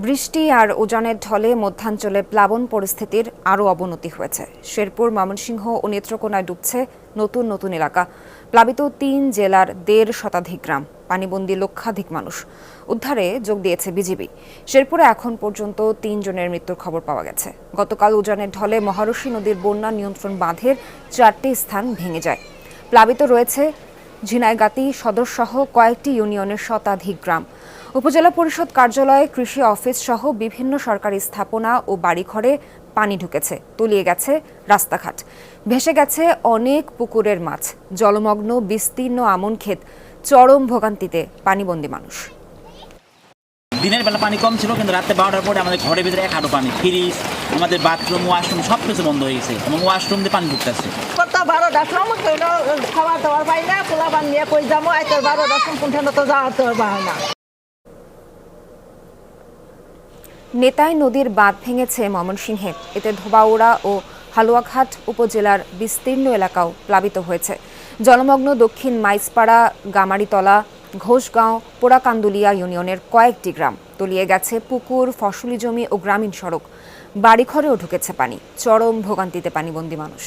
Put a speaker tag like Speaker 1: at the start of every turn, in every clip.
Speaker 1: বৃষ্টি আর উজানের ঢলে মধ্যাঞ্চলে প্লাবন পরিস্থিতির আরও অবনতি হয়েছে। শেরপুর, ময়মনসিংহ ও নেত্রকোনায় ডুবছে নতুন নতুন এলাকা। প্লাবিত ৩ জেলার ১.৫ শতাধিক গ্রাম, পানিবন্দী লক্ষাধিক মানুষ। উদ্ধারে যোগ দিয়েছে বিজিবি। শেরপুরে এখন পর্যন্ত ৩ জনের মৃত্যুর খবর পাওয়া গেছে। গতকাল উজানের ঢলে মহারশী নদীর বন্যা নিয়ন্ত্রণ বাঁধের ৪টি স্থান ভেঙে যায়। প্লাবিত রয়েছে ঝিনাইগাতি সদরসহ কয়েকটি ইউনিয়নের শতাধিক গ্রাম। উপজেলা পরিষদ কার্যালয়, কৃষি অফিস সহ বিভিন্ন সরকারি স্থাপনা ও বাড়িঘরে পানি ঢুকেছে, তলিয়ে গেছে রাস্তাঘাট, ভেসে গেছে অনেক পুকুরের মাছ। জলমগ্ন বিস্তীর্ণ আমন ক্ষেত, চরম ভোগান্তিতে পানিবন্দী মানুষ।
Speaker 2: দিনের বেলা পানি কম ছিল, কিন্তু রাতে 12টার পরে আমাদের ঘরের ভিতরে এক হাঁটু পানি। ফ্রিজ, আমাদের বাথরুম, ওয়াশরুম সব কিছু বন্ধ হয়ে গেছে এবং ওয়াশরুম দিয়ে পানি ঢুকতেছে।
Speaker 3: খাবার দাবার পাই না, পোলা পান নিয়ে কই যাবো, 12 কোনখানে তো যাওয়াতে হয় না।
Speaker 1: নেতাই নদীর বাঁধ ভেঙেছে ময়মনসিংহে। এতে ধোবাউড়া ও হালুয়াঘাট উপজেলার বিস্তীর্ণ এলাকাও প্লাবিত হয়েছে। জলমগ্ন দক্ষিণ মাইজপাড়া, গামারিতলা, ঘোষগাঁও, পোড়াকান্দুলিয়া ইউনিয়নের কয়েকটি গ্রাম। তলিয়ে গেছে পুকুর, ফসলি জমি ও গ্রামীণ সড়ক। বাড়িঘরেও ঢুকেছে পানি। চরম ভোগান্তিতে পানিবন্দী মানুষ।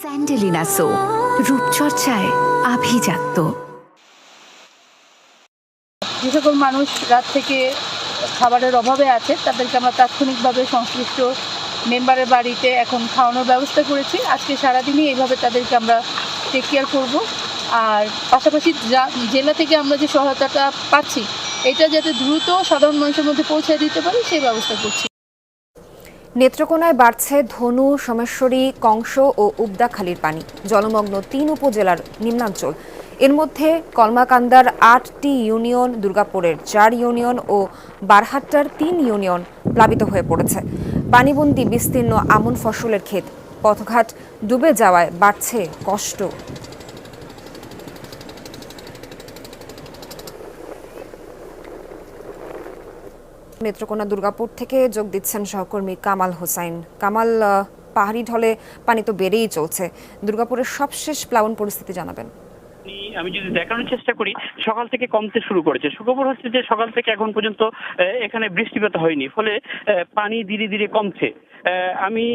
Speaker 4: স্যান্ডেলিনা সো, রূপচর্চায় আভিজাত্য।
Speaker 5: যে সকল মানুষ রাত থেকে খাবারের অভাবে আছে তাদেরকে আমরা তাৎক্ষণিকভাবে সংশ্লিষ্ট মেম্বারের বাড়িতে এখন খাওয়ানোর ব্যবস্থা করেছি। আজকে সারাদিনই এইভাবে তাদেরকে আমরা টেক কেয়ার করব। আর পাশাপাশি জেলা থেকে আমরা যে সহায়তাটা পাচ্ছি এটা যাতে দ্রুত সাধারণ মানুষের মধ্যে পৌঁছে দিতে পারি সেই ব্যবস্থা করছি।
Speaker 1: নেত্রকোনায় বাড়ছে ধনু, সোমেশ্বরী, কংস ও উবদাখালীর পানি। জলমগ্ন ৩ উপজেলার নিম্নাঞ্চল। এর মধ্যে কলমাকান্দার ৮টি ইউনিয়ন, দুর্গাপুরের ৪ ইউনিয়ন ও বারহাট্টার ৩ ইউনিয়ন প্লাবিত হয়ে পড়েছে। পানিবন্দী বিস্তীর্ণ আমন ফসলের ক্ষেত। পথঘাট ডুবে যাওয়ায় বাড়ছে কষ্ট। নেত্রকোনা, দুর্গাপুর থেকে যোগ দিচ্ছেন সহকর্মী কামাল হোসাইন। কামাল, পাহাড়ি ঢলে পানি তো বেড়েই চলছে। দুর্গাপুরের সবশেষ প্লাবন পরিস্থিতি জানাবেন।
Speaker 6: আমি যদি দেখানোর চেষ্টা করি, সকাল থেকে কমতে শুরু করেছে। সুখবর হচ্ছে যে সকাল থেকে এখন পর্যন্ত এখানে বৃষ্টিপাত হয়নি, ফলে পানি ধীরে ধীরে কমছে। আমি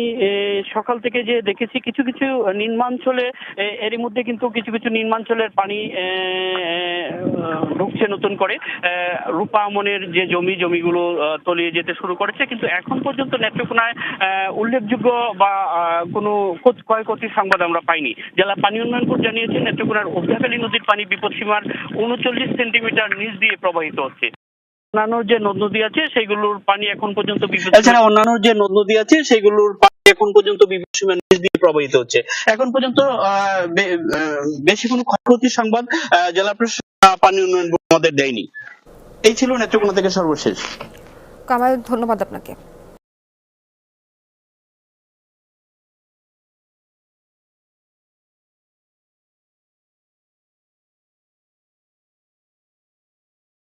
Speaker 6: সকাল থেকে যে দেখেছি কিছু কিছু নিম্নাঞ্চলে, এরই মধ্যে কিন্তু কিছু কিছু নিম্নাঞ্চলের পানি ঢুকছে নতুন করে। রূপা আমনের যে জমিগুলো তলিয়ে যেতে শুরু করেছে, কিন্তু এখন পর্যন্ত নেত্রকোনায় উল্লেখযোগ্য বা কোনো ক্ষয়ক্ষতির সংবাদ আমরা পাইনি। জেলা পানি উন্নয়ন বোর্ড জানিয়েছে নেত্রকোনার উবদাখালী নদীর পানি বিপদসীমার 39 সেন্টিমিটার নিচ দিয়ে প্রবাহিত হচ্ছে। অন্যান্য যে নদ নদী আছে সেগুলোর পানি এখন পর্যন্ত বিপদসীমার নিচ দিয়ে প্রবাহিত হচ্ছে। এখন পর্যন্ত বেশি কোনো ক্ষয়ক্ষতির সংবাদ জেলা প্রশাসন পানি উন্নয়ন বোর্ড আমাদের দেয়নি। এই ছিল নেত্রকোনা থেকে সর্বশেষ।
Speaker 1: কামাল, ধন্যবাদ আপনাকে।